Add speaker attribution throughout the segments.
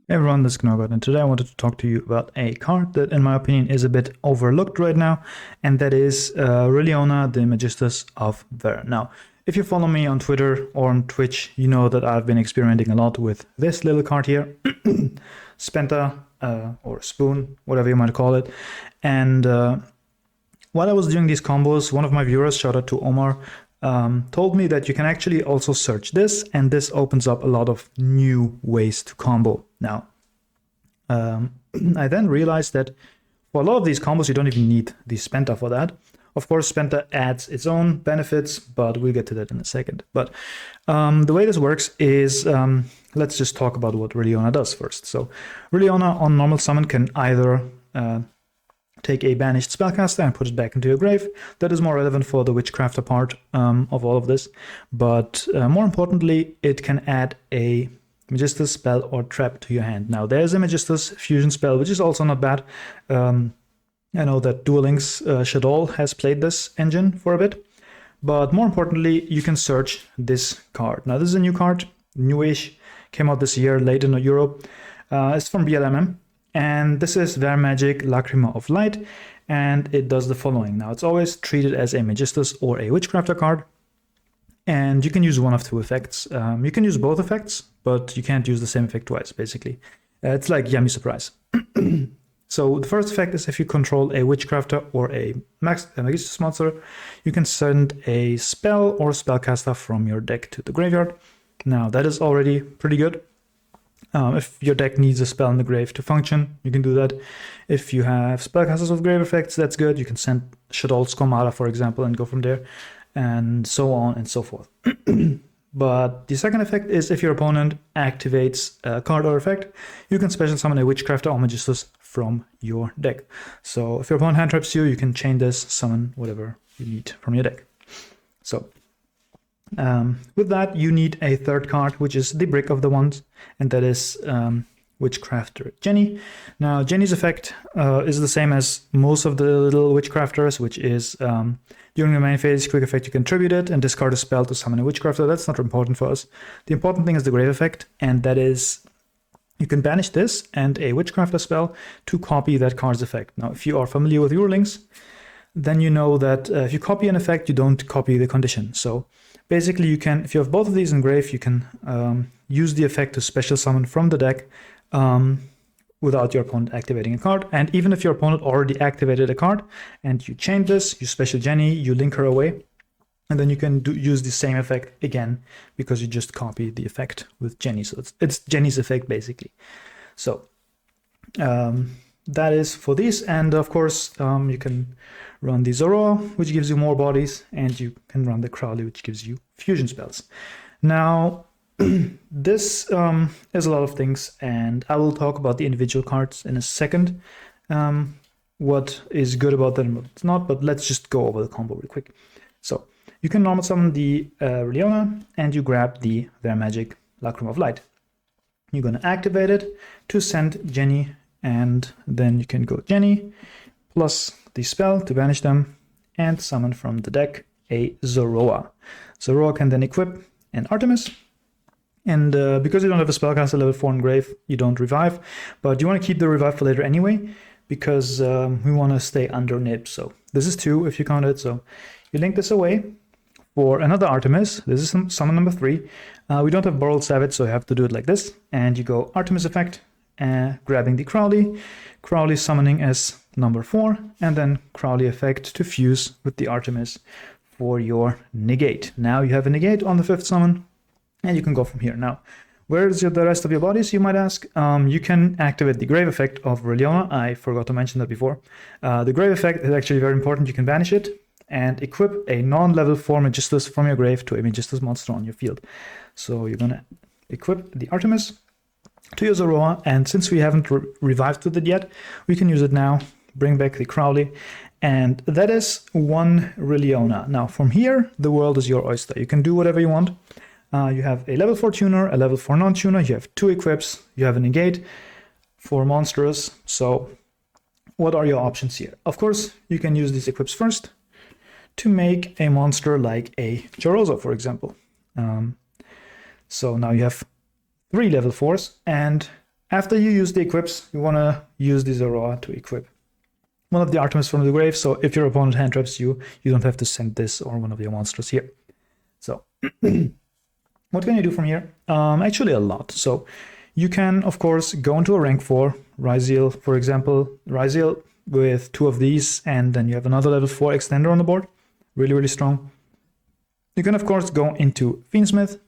Speaker 1: Hey everyone, this is Gnorgot, and today I wanted to talk to you about a card that, in my opinion, is a bit overlooked right now, and that is Rilliona, the Magistus of Ver. Now, if you follow me on Twitter or on Twitch, you know that I've been experimenting a lot with this little card here, Spenta, or Spoon, whatever you might call it. And while I was doing these combos, one of my viewers, shout out to Omar, told me that you can actually also search this, and this opens up a lot of new ways to combo. Now, I then realized that for a lot of these combos, you don't even need the Spenta for that. Of course, Spenta adds its own benefits, but we'll get to that in a second. But the way this works is, let's just talk about what Rilliona does first. So Rilliona on normal summon can either take a banished spellcaster and put it back into your grave. That is more relevant for the Witchcrafter part of all of this. But more importantly, it can add a Magistus spell or trap to your hand. Now, there's a Magistus fusion spell, which is also not bad. I know that Duel Links Shadow has played this engine for a bit. But more importantly, you can search this card. Now, this is a new card, newish, came out this year, late in Europe. It's from BLMM. And this is Ver Magic Lacrima of Light, and it does the following. Now, it's always treated as a Magistus or a Witchcrafter card, and you can use one of two effects. You can use both effects, but you can't use the same effect twice, basically. It's like Yummy Surprise. So the first effect is if you control a Witchcrafter or a Magistus monster, you can send a spell or spellcaster from your deck to the graveyard. Now, that is already pretty good. If your deck needs a spell in the grave to function, you can do that. If you have spellcasters with grave effects, that's good. You can send Shadol's Komara, for example, and go from there, and so on and so forth. But the second effect is if your opponent activates a card or effect, you can special summon a Witchcrafter or Magistus from your deck. So if your opponent hand traps you, you can chain this, summon whatever you need from your deck. So with that, you need a third card, which is the Brick of the Wands, and that is Witchcrafter Jenny. Now, Jenny's effect is the same as most of the little Witchcrafters, which is during the main phase, quick effect, you can tribute it and discard a spell to summon a Witchcrafter. That's not important for us. The important thing is the grave effect, and that is you can banish this and a Witchcrafter spell to copy that card's effect. Now, if you are familiar with Duel Links, then you know that if you copy an effect, you don't copy the condition. So basically, you can, if you have both of these in grave, you can use the effect to special summon from the deck without your opponent activating a card. And even if your opponent already activated a card and you chain this, you special Jenny, you link her away, and then you can use the same effect again because you just copy the effect with Jenny. So it's Jenny's effect, basically. So that is for these. And of course, you can run the Zoroa, which gives you more bodies, and you can run the Crowley, which gives you fusion spells. Now, this is a lot of things, and I will talk about the individual cards in a second. What is good about them and what's not, but let's just go over the combo real quick. So, you can normal summon the Rilliona, and you grab the Ver Magic Lacrima of Light. You're going to activate it to send Jenny, and then you can go Jenny, plus the spell to banish them, and summon from the deck a Zoroa. Zoroa can then equip an Artemis, and because you don't have a spellcaster level 4 in grave, you don't revive, but you want to keep the revive for later anyway, because we want to stay under nib. So this is 2 if you count it, so you link this away for another Artemis. This is summon number 3. We don't have Borrowed Savage, so you have to do it like this, and you go Artemis effect, grabbing the Crowley summoning as number 4, and then Crowley effect to fuse with the Artemis for your negate. Now you have a negate on the 5th summon, and you can go from here. Now, where's the rest of your bodies, you might ask? You can activate the grave effect of Rilliona. I forgot to mention that before. The grave effect is actually very important. You can banish it and equip a non-level 4 Magistus from your grave to a Magistus monster on your field. So you're going to equip the Artemis to your Zoroa, and since we haven't revived with it yet, we can use it now, bring back the Crowley, and that is one Rilliona. Now, from here, the world is your oyster. You can do whatever you want. You have a level 4 tuner, a level 4 non-tuner, you have 2 equips, you have a negate for monsters. So what are your options here? Of course, you can use these equips first to make a monster like a Chorozo, for example. So now you have 3 level 4s, and After you use the equips, you want to use the Zoroa to equip one of the Artemis from the grave. So if your opponent hand traps you, you don't have to send this or one of your monsters here. So what can you do from here? Actually a lot. So you can, of course, go into a rank 4, Ryziel, for example. Ryziel with 2 of these, and then you have another level 4 extender on the board. Really, really strong. You can, of course, go into Fiendsmith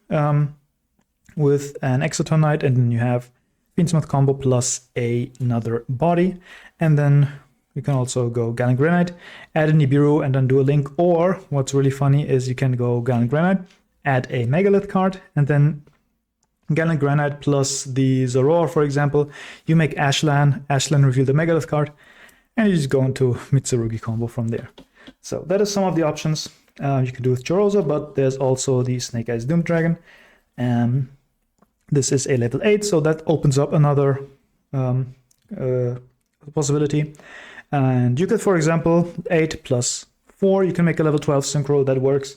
Speaker 1: with an Exoton Knight, and then you have Fiendsmith combo plus another body. And then you can also go Gallant Granite, add a Nibiru, and then do a link. Or what's really funny is you can go Gallant Granite, add a Megalith card, and then Gallant Granite plus the Zoroar, for example. You make Ashlan reveal the Megalith card, and you just go into Mitsurugi combo from there. So that is some of the options you can do with Chorosa, but there's also the Snake Eyes Doom Dragon. This is a level 8, so that opens up another possibility. And you could, for example, 8 plus 4, you can make a level 12 synchro, that works.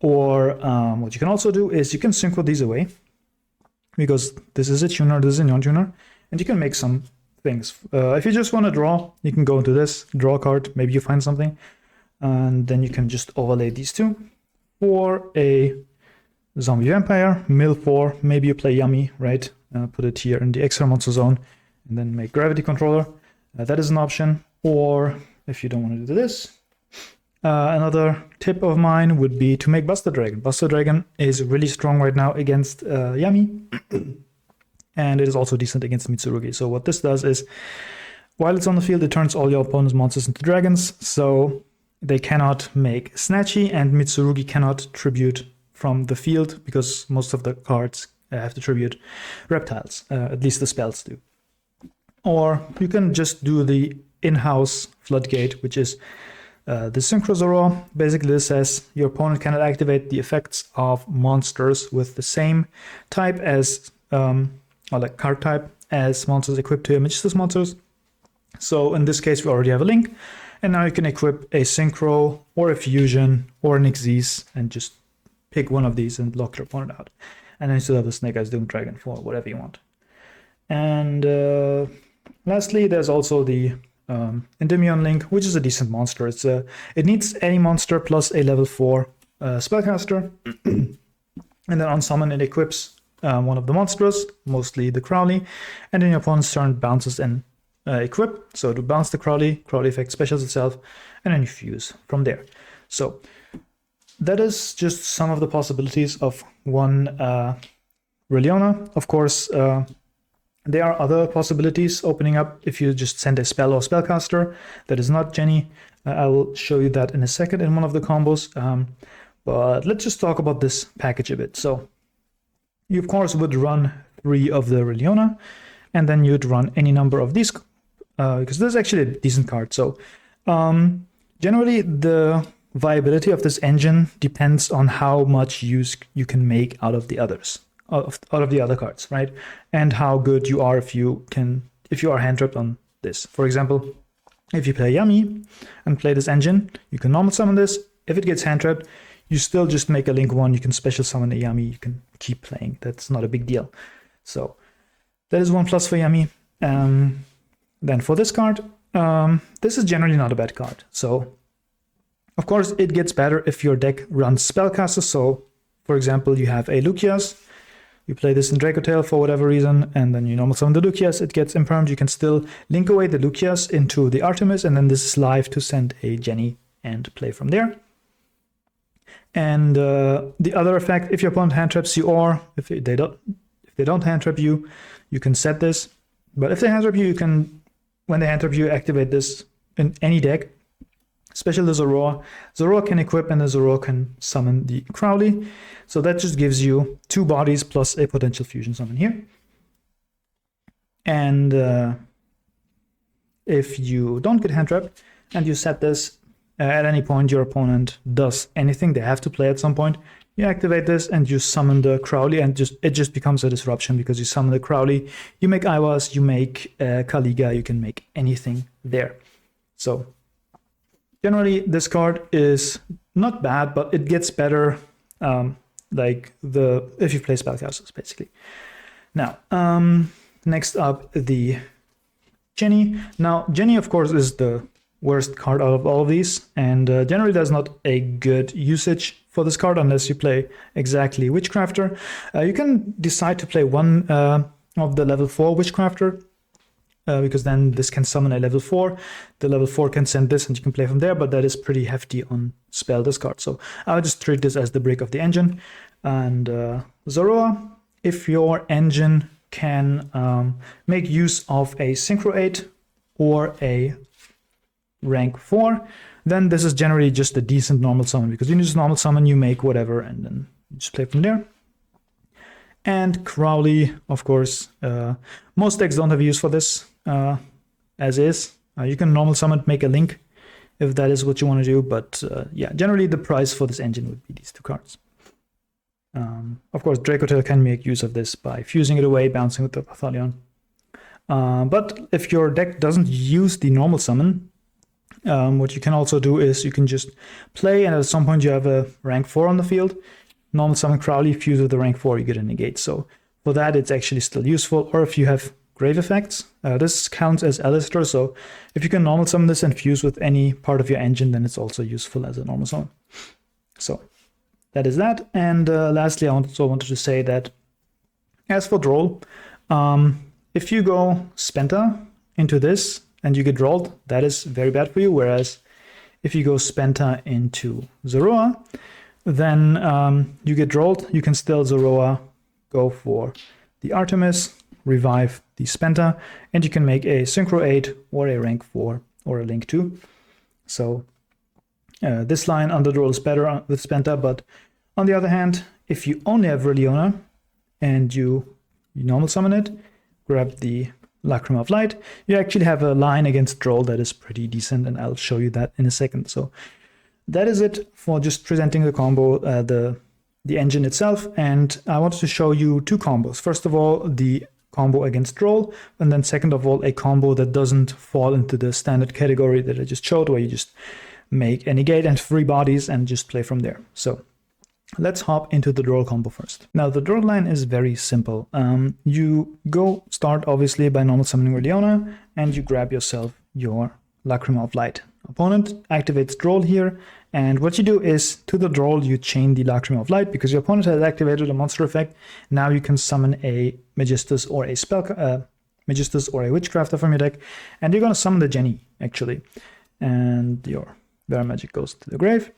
Speaker 1: Or what you can also do is you can synchro these away, because this is a tuner, this is a non-tuner, and you can make some things. If you just want to draw, you can go into this, draw a card, maybe you find something, and then you can just overlay these two. For a zombie vampire, mill 4, maybe you play Yummy, right? Put it here in the extra monster zone, and then make gravity controller. That is an option. Or if you don't want to do this, another tip of mine would be to make Buster Dragon. Buster Dragon is really strong right now against Yami, and it is also decent against Mitsurugi. So what this does is, while it's on the field, it turns all your opponent's monsters into dragons, so they cannot make Snatchy, and Mitsurugi cannot tribute from the field, because most of the cards have to tribute reptiles, at least the spells do. Or you can just do the in-house Floodgate, which is the Synchro Zoroark. Basically, this says your opponent cannot activate the effects of monsters with the same type as, or like card type, as monsters equipped to your Magistus monsters. So in this case, we already have a link, and now you can equip a Synchro or a Fusion or an Xyz and just pick one of these and lock your opponent out. And then you still have the Snake Eyes Doom Dragon for whatever you want. And lastly, there's also the Endymion Link, which is a decent monster. It needs any monster plus a level 4 spellcaster, and then on summon it equips one of the monsters, mostly the Crowley, and then your opponent's turn bounces and equip. So to bounce the Crowley effect specials itself, and then you fuse from there. So that is just some of the possibilities of one Rilliona. Of course, there are other possibilities opening up if you just send a spell or spellcaster that is not Jenny. I will show you that in a second in one of the combos. But let's just talk about this package a bit. So you, of course, would run 3 of the Rilliona, and then you'd run any number of these, because this is actually a decent card. So generally, the viability of this engine depends on how much use you can make out of the others. Out of the other cards, right? And how good you are if you are hand trapped on this. For example, if you play Yummy and play this engine, you can normal summon this. If it gets hand trapped, you still just make a link 1. You can special summon a Yummy. You can keep playing. That's not a big deal. So that is 1+ for Yummy. Then for this card, this is generally not a bad card. So of course it gets better if your deck runs spellcasters. So for example, you have a Lucius. You play this in Dracotail for whatever reason, and then you normal summon the Lucius, it gets impermed. You can still link away the Lucius into the Artemis, and then this is live to send a Jenny and play from there. And the other effect, if your opponent hand traps you, or if they don't hand trap you, you can set this. But if they hand trap you, you can, when they hand trap you, activate this in any deck. Especially the Zoroark. Zoroark can equip, and the Zoroark can summon the Crowley. So that just gives you 2 bodies plus a potential fusion summon here. And if you don't get hand trapped and you set this, at any point your opponent does anything, they have to play at some point, you activate this and you summon the Crowley, and it just becomes a disruption because you summon the Crowley, you make Iwas, you make Kaliga, you can make anything there. So generally, this card is not bad, but it gets better if you play spellcasters, basically. Now, Next up, the Jenny. Now, Jenny, of course, is the worst card out of all of these, and generally there's not a good usage for this card unless you play exactly Witchcrafter. You can decide to play one of the level 4 Witchcrafter, because then this can summon a level 4. The level 4 can send this and you can play from there, but that is pretty hefty on spell discard. So I would just treat this as the break of the engine. And Zoroa, if your engine can make use of a Synchro 8 or a rank 4, then this is generally just a decent normal summon, because you just normal summon, you make whatever, and then you just play from there. And Crowley, of course, most decks don't have use for this as is. You can normal summon, make a link if that is what you want to do, but yeah, generally the price for this engine would be these two cards. Of course, Dracotail can make use of this by fusing it away, bouncing with the Pathalion. But if your deck doesn't use the normal summon, what you can also do is you can just play, and at some point you have a rank 4 on the field. Normal summon Crowley, fuse with the rank 4, you get a negate. So for that, it's actually still useful. Or if you have grave effects, this counts as Alistair. So if you can normal summon this and fuse with any part of your engine, then it's also useful as a normal summon. So that is that. And lastly, I also wanted to say that as for Droll, if you go Spenta into this and you get rolled, that is very bad for you. Whereas if you go Spenta into Zoroa, then you get rolled. You can still Zoroa go for the Artemis, revive the Spenta, and you can make a Synchro 8 or a rank 4 or a link 2. So this line under Droll is better with Spenta, but on the other hand, if you only have Rilliona and you normal summon it, grab the Lacrima of Light, you actually have a line against Droll that is pretty decent, and I'll show you that in a second. So that is it for just presenting the combo, the engine itself, and I wanted to show you two combos. First of all, the combo against Droll, and then second of all, a combo that doesn't fall into the standard category that I just showed, where you just make a negate and 3 bodies and just play from there. So let's hop into the Droll combo first. Now, the Droll line is very simple. You start obviously by normal summoning Rilliona, and you grab yourself your Lacrima of Light. Opponent activates Droll here, and what you do is to the Droll you chain the Lacrima of Light, because your opponent has activated a monster effect. Now you can summon a Magistus or a Magistus or a Witchcrafter from your deck, and you're going to summon the Jenny actually, and your Vera Magic goes to the grave.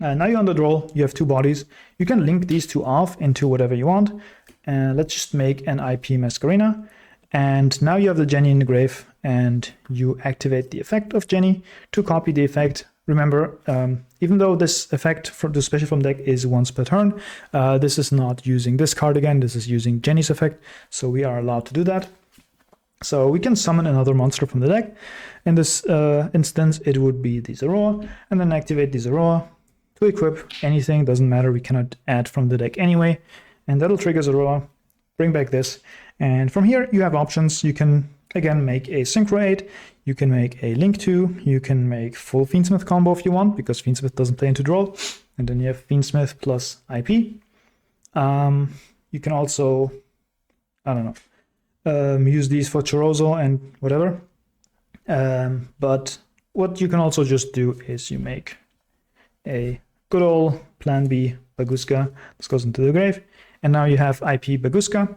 Speaker 1: Now you're on the Droll, you have 2 bodies. You can link these 2 off into whatever you want. Let's just make an IP Masquerena. And now you have the Jenny in the grave, and you activate the effect of Jenny to copy the effect. Remember, even though this effect from the special from deck is once per turn, this is not using this card again, this is using Jenny's effect, so we are allowed to do that. So we can summon another monster from the deck. In this instance, it would be the Zoroa, and then activate the Zoroa to equip anything, doesn't matter, we cannot add from the deck anyway, and that'll trigger Zoroa, bring back this, and from here you have options. You can again make a Synchro 8, you can make a Link 2, you can make full Fiendsmith combo if you want, because Fiendsmith doesn't play into Droll, and then you have Fiendsmith plus IP. You can also, I don't know, use these for Chorozo and whatever, but what you can also just do is you make a good old Plan B Baguska. This goes into the grave, and now you have IP Baguska.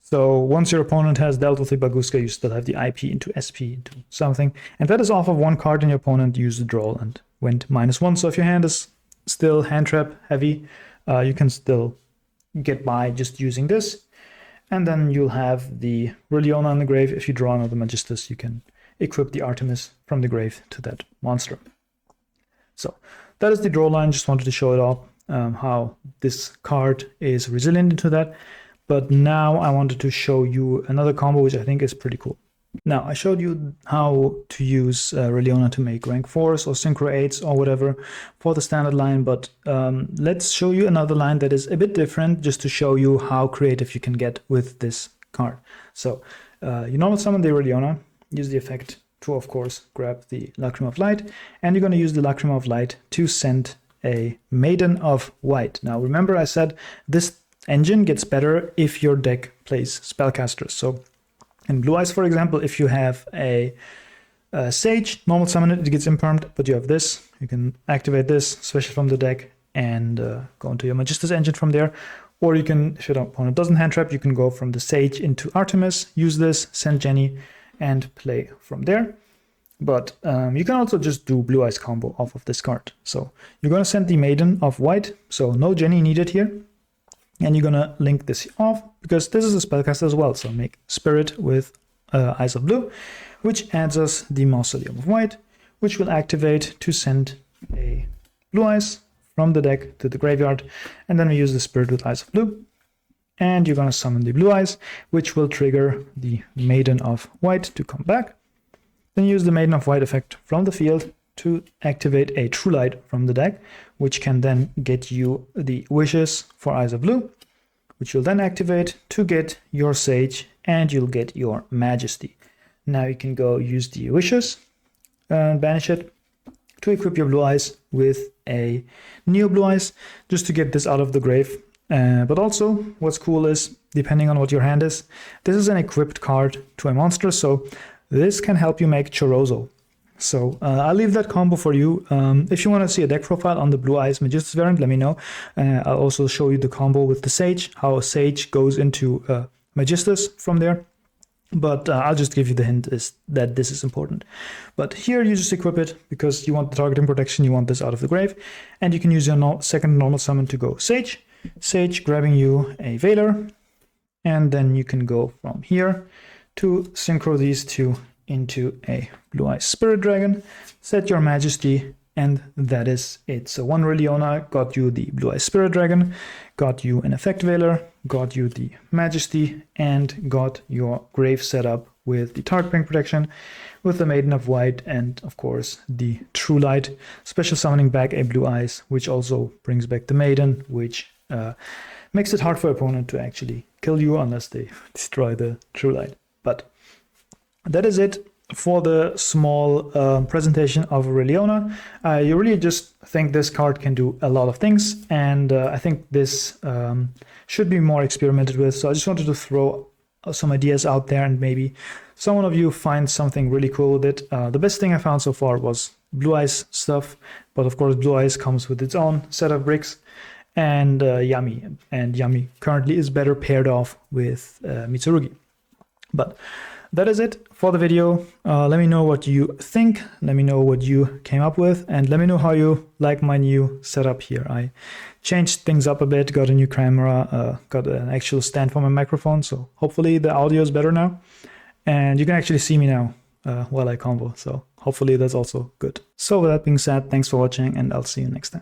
Speaker 1: So once your opponent has dealt with the Baguska, you still have the IP into SP, into something, and that is off of 1 card, and your opponent used the Droll and went -1. So if your hand is still hand trap heavy, you can still get by just using this, and then you'll have the Rilliona in the grave. If you draw another Magistus, you can equip the Artemis from the grave to that monster. So that is the Droll line. Just wanted to show it off, how this card is resilient into that. But now I wanted to show you another combo, which I think is pretty cool. Now, I showed you how to use Rilliona to make rank 4s or Synchro 8s or whatever for the standard line, but let's show you another line that is a bit different, just to show you how creative you can get with this card. So you normal summon the Rilliona, use the effect to, of course, grab the Lacrima of Light, and you're going to use the Lacrima of Light to send a Maiden of White. Now, remember I said this engine gets better if your deck plays spellcasters. So In Blue Eyes, for example, if you have a Sage, normal summon it, it gets impermed, but you have this, you can activate this, switch it from the deck, and go into your Magistus engine from there. Or you can, if your opponent doesn't hand trap, you can go from the Sage into Artemis, use this, send Jenny, and play from there. But you can also just do Blue Eyes combo off of this card. So you're going to send the Maiden of White, so no Jenny needed here. And you're going to link this off, because this is a spellcaster as well. So make Spirit with Eyes of Blue, which adds us the Mausoleum of White, which will activate to send a Blue Eyes from the deck to the graveyard. And then we use the Spirit with Eyes of Blue. And you're going to summon the Blue Eyes, which will trigger the Maiden of White to come back. Then use the Maiden of White effect from the field to activate a True Light from the deck, which can then get you the Wishes for Eyes of Blue, which you'll then activate to get your Sage, and you'll get your Majesty. Now you can go use the Wishes and banish it to equip your Blue Eyes with a Neo Blue Eyes, just to get this out of the grave. But also, what's cool is, depending on what your hand is, this is an equipped card to a monster, so this can help you make Chorozo. So I'll leave that combo for you. If you want to see a deck profile on the Blue Eyes Magistus variant, let me know. I'll also show you the combo with the Sage, how Sage goes into Magistus from there. But I'll just give you the hint is that this is important. But here you just equip it because you want the targeting protection, you want this out of the grave. And you can use your second normal summon to go Sage. Sage grabbing you a Veiler. And then you can go from here to synchro these two into a Blue Eyes Spirit Dragon. Set your Majesty, and that is it. So one Rilliona got you the Blue Eyes Spirit Dragon, got you an Effect Veiler, got you the Majesty, and got your grave setup with the targeting protection, with the Maiden of White, and of course the True Light, special summoning back a Blue Eyes, which also brings back the Maiden, which makes it hard for opponent to actually kill you unless they destroy the True Light. But that is it for the small presentation of Rilliona. You really just think this card can do a lot of things, and I think this should be more experimented with. So I just wanted to throw some ideas out there, and maybe someone of you finds something really cool with it. The best thing I found so far was Blue Eyes stuff, but of course Blue Eyes comes with its own set of bricks, and Yami. And Yami currently is better paired off with Mitsurugi. But that is it for the video. Let me know what you think. Let me know what you came up with, and let me know how you like my new setup here. I changed things up a bit, got a new camera, got an actual stand for my microphone, so hopefully the audio is better now. And you can actually see me now while I combo, so hopefully that's also good. So with that being said, thanks for watching, and I'll see you next time.